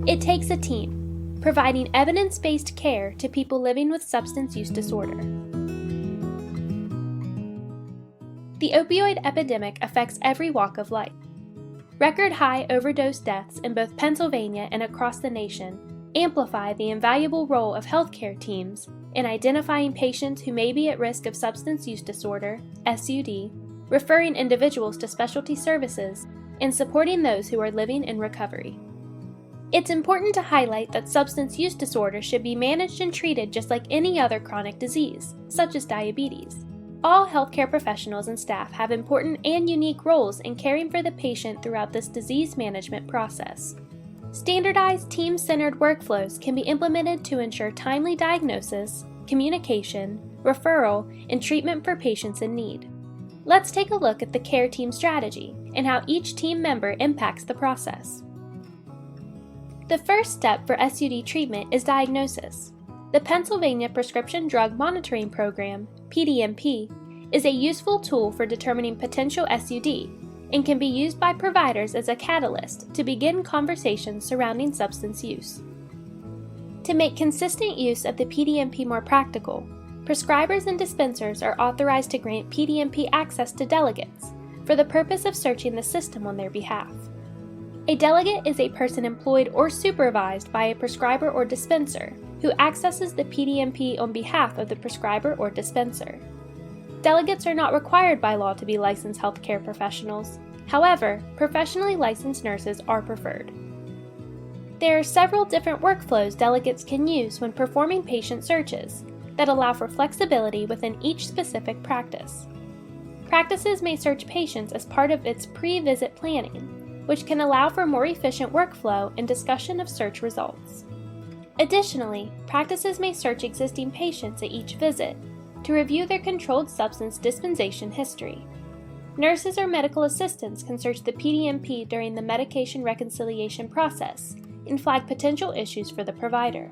It takes a team, providing evidence-based care to people living with substance use disorder. The opioid epidemic affects every walk of life. Record high overdose deaths in both Pennsylvania and across the nation amplify the invaluable role of healthcare teams in identifying patients who may be at risk of substance use disorder, SUD, referring individuals to specialty services, and supporting those who are living in recovery. It's important to highlight that substance use disorder should be managed and treated just like any other chronic disease, such as diabetes. All healthcare professionals and staff have important and unique roles in caring for the patient throughout this disease management process. Standardized, team-centered workflows can be implemented to ensure timely diagnosis, communication, referral, and treatment for patients in need. Let's take a look at the care team strategy and how each team member impacts the process. The first step for SUD treatment is diagnosis. The Pennsylvania Prescription Drug Monitoring Program, PDMP, is a useful tool for determining potential SUD and can be used by providers as a catalyst to begin conversations surrounding substance use. To make consistent use of the PDMP more practical, prescribers and dispensers are authorized to grant PDMP access to delegates for the purpose of searching the system on their behalf. A delegate is a person employed or supervised by a prescriber or dispenser who accesses the PDMP on behalf of the prescriber or dispenser. Delegates are not required by law to be licensed healthcare professionals. However, professionally licensed nurses are preferred. There are several different workflows delegates can use when performing patient searches that allow for flexibility within each specific practice. Practices may search patients as part of its pre-visit planning, which can allow for more efficient workflow and discussion of search results. Additionally, practices may search existing patients at each visit to review their controlled substance dispensation history. Nurses or medical assistants can search the PDMP during the medication reconciliation process and flag potential issues for the provider.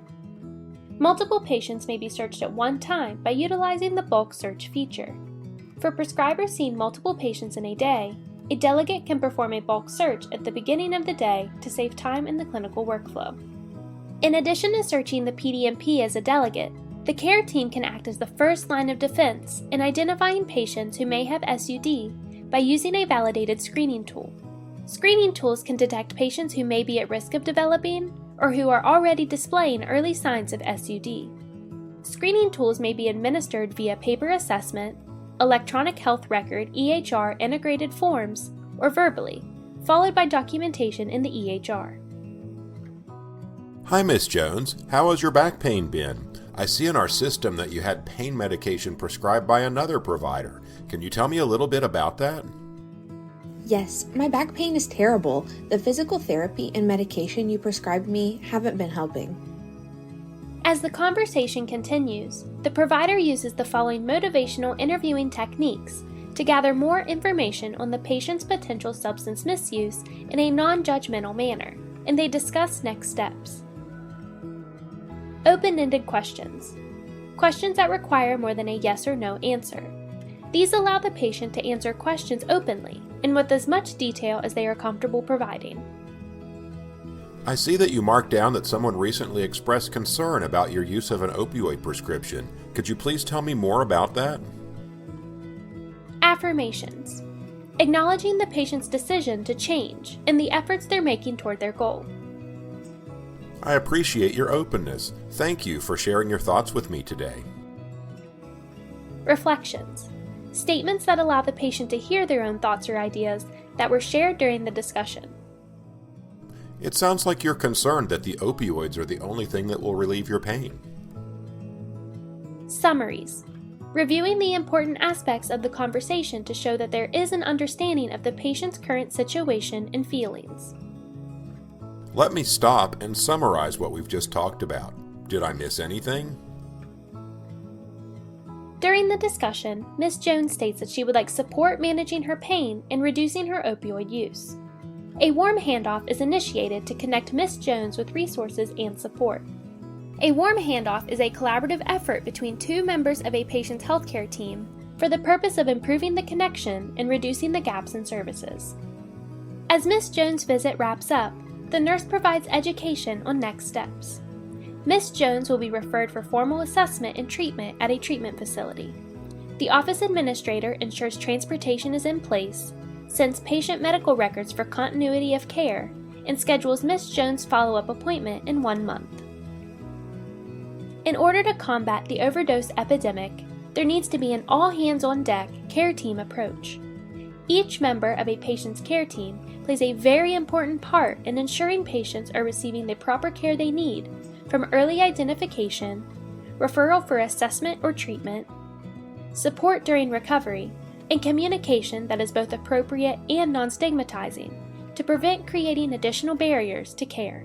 Multiple patients may be searched at one time by utilizing the bulk search feature. For prescribers seeing multiple patients in a day, a delegate can perform a bulk search at the beginning of the day to save time in the clinical workflow. In addition to searching the PDMP as a delegate, the care team can act as the first line of defense in identifying patients who may have SUD by using a validated screening tool. Screening tools can detect patients who may be at risk of developing or who are already displaying early signs of SUD. Screening tools may be administered via paper assessment, electronic health record (EHR) integrated forms, or verbally, followed by documentation in the EHR. Hi, Miss Jones. How has your back pain been? I see in our system that you had pain medication prescribed by another provider. Can you tell me a little bit about that? Yes, my back pain is terrible. The physical therapy and medication you prescribed me haven't been helping. As the conversation continues, the provider uses the following motivational interviewing techniques to gather more information on the patient's potential substance misuse in a non-judgmental manner, and they discuss next steps. Open-ended questions. Questions that require more than a yes or no answer. These allow the patient to answer questions openly and with as much detail as they are comfortable providing. I see that you marked down that someone recently expressed concern about your use of an opioid prescription. Could you please tell me more about that? Affirmations. Acknowledging the patient's decision to change and the efforts they're making toward their goal. I appreciate your openness. Thank you for sharing your thoughts with me today. Reflections. Statements that allow the patient to hear their own thoughts or ideas that were shared during the discussion. It sounds like you're concerned that the opioids are the only thing that will relieve your pain. Summaries. Reviewing the important aspects of the conversation to show that there is an understanding of the patient's current situation and feelings. Let me stop and summarize what we've just talked about. Did I miss anything? During the discussion, Ms. Jones states that she would like support managing her pain and reducing her opioid use. A warm handoff is initiated to connect Ms. Jones with resources and support. A warm handoff is a collaborative effort between two members of a patient's healthcare team for the purpose of improving the connection and reducing the gaps in services. As Ms. Jones' visit wraps up, the nurse provides education on next steps. Ms. Jones will be referred for formal assessment and treatment at a treatment facility. The office administrator ensures transportation is in place, sends patient medical records for continuity of care, and schedules Ms. Jones' follow-up appointment in 1 month. In order to combat the overdose epidemic, there needs to be an all-hands-on-deck care team approach. Each member of a patient's care team plays a very important part in ensuring patients are receiving the proper care they need, from early identification, referral for assessment or treatment, support during recovery, and communication that is both appropriate and non-stigmatizing to prevent creating additional barriers to care.